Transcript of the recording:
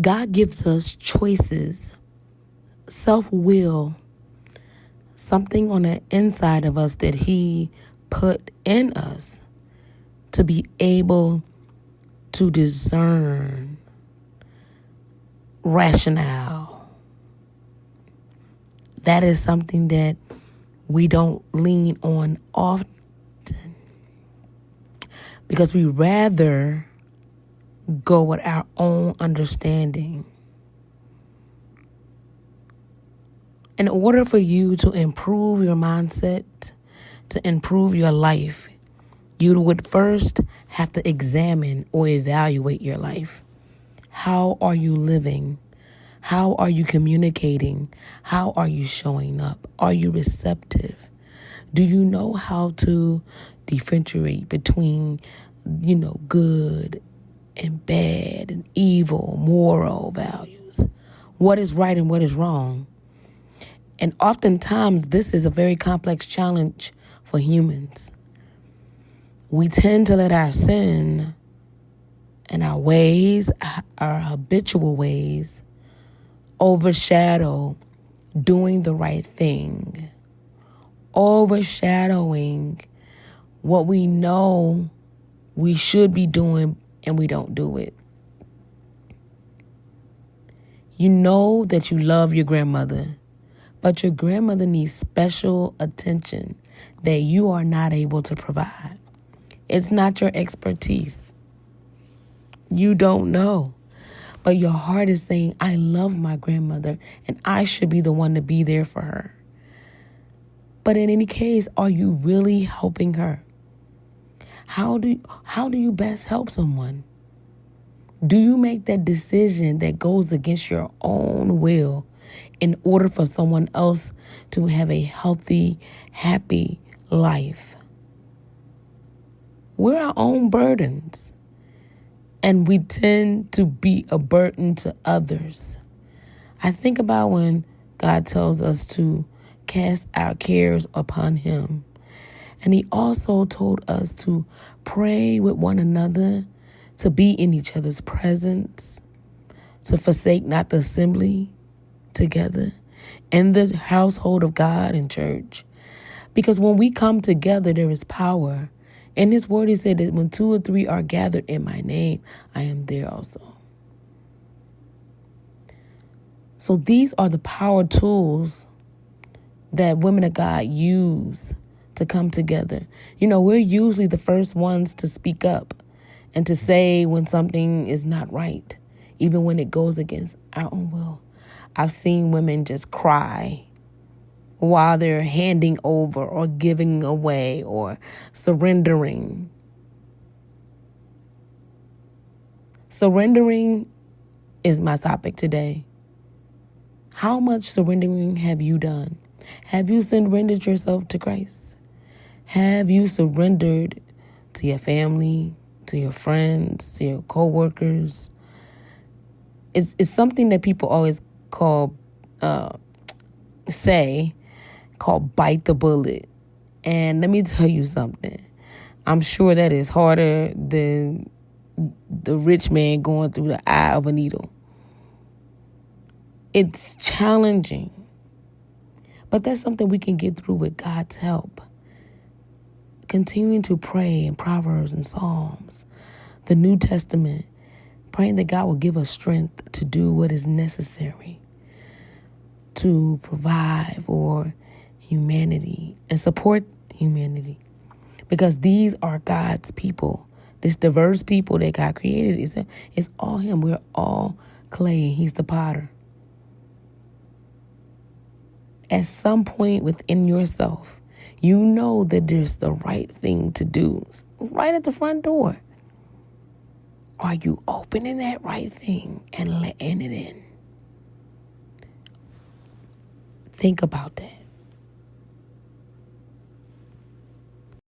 God gives us choices, self-will, something on the inside of us that he put in us to be able to discern rationale. That is something that we don't lean on often because we rather go with our own understanding. In order for you to improve your mindset, to improve your life, you would first have to examine or evaluate your life. How are you living? How are you communicating? How are you showing up? Are you receptive? Do you know how to differentiate between, good and bad and evil, moral values? What is right and what is wrong? And oftentimes, this is a very complex challenge for humans. We tend to let our sin and our ways, our habitual ways, overshadow doing the right thing, overshadowing what we know we should be doing and we don't do it. You know that you love your grandmother, but your grandmother needs special attention that you are not able to provide. It's not your expertise. You don't know. But your heart is saying, I love my grandmother and I should be the one to be there for her. But in any case, are you really helping her? How do you best help someone? Do you make that decision that goes against your own will in order for someone else to have a healthy, happy life? We're our own burdens, and we tend to be a burden to others. I think about when God tells us to cast our cares upon him. And he also told us to pray with one another, to be in each other's presence, to forsake not the assembly together in the household of God and church. Because when we come together, there is power. In his word, he said that when 2 or 3 are gathered in my name, I am there also. So these are the power tools that women of God use to come together. We're usually the first ones to speak up and to say when something is not right, even when it goes against our own will. I've seen women just cry while they're handing over or giving away or surrendering. Surrendering is my topic today. How much surrendering have you done? Have you surrendered yourself to Christ? Have you surrendered to your family, to your friends, to your coworkers? It's something that people always call bite the bullet. And let me tell you something. I'm sure that is harder than the rich man going through the eye of a needle. It's challenging. But that's something we can get through with God's help. Continuing to pray in Proverbs and Psalms, the New Testament, praying that God will give us strength to do what is necessary to provide for humanity and support humanity. Because these are God's people. This diverse people that God created is all him. We're all clay and he's the potter. At some point within yourself, you know that there's the right thing to do right at the front door. Are you opening that right thing and letting it in? Think about that.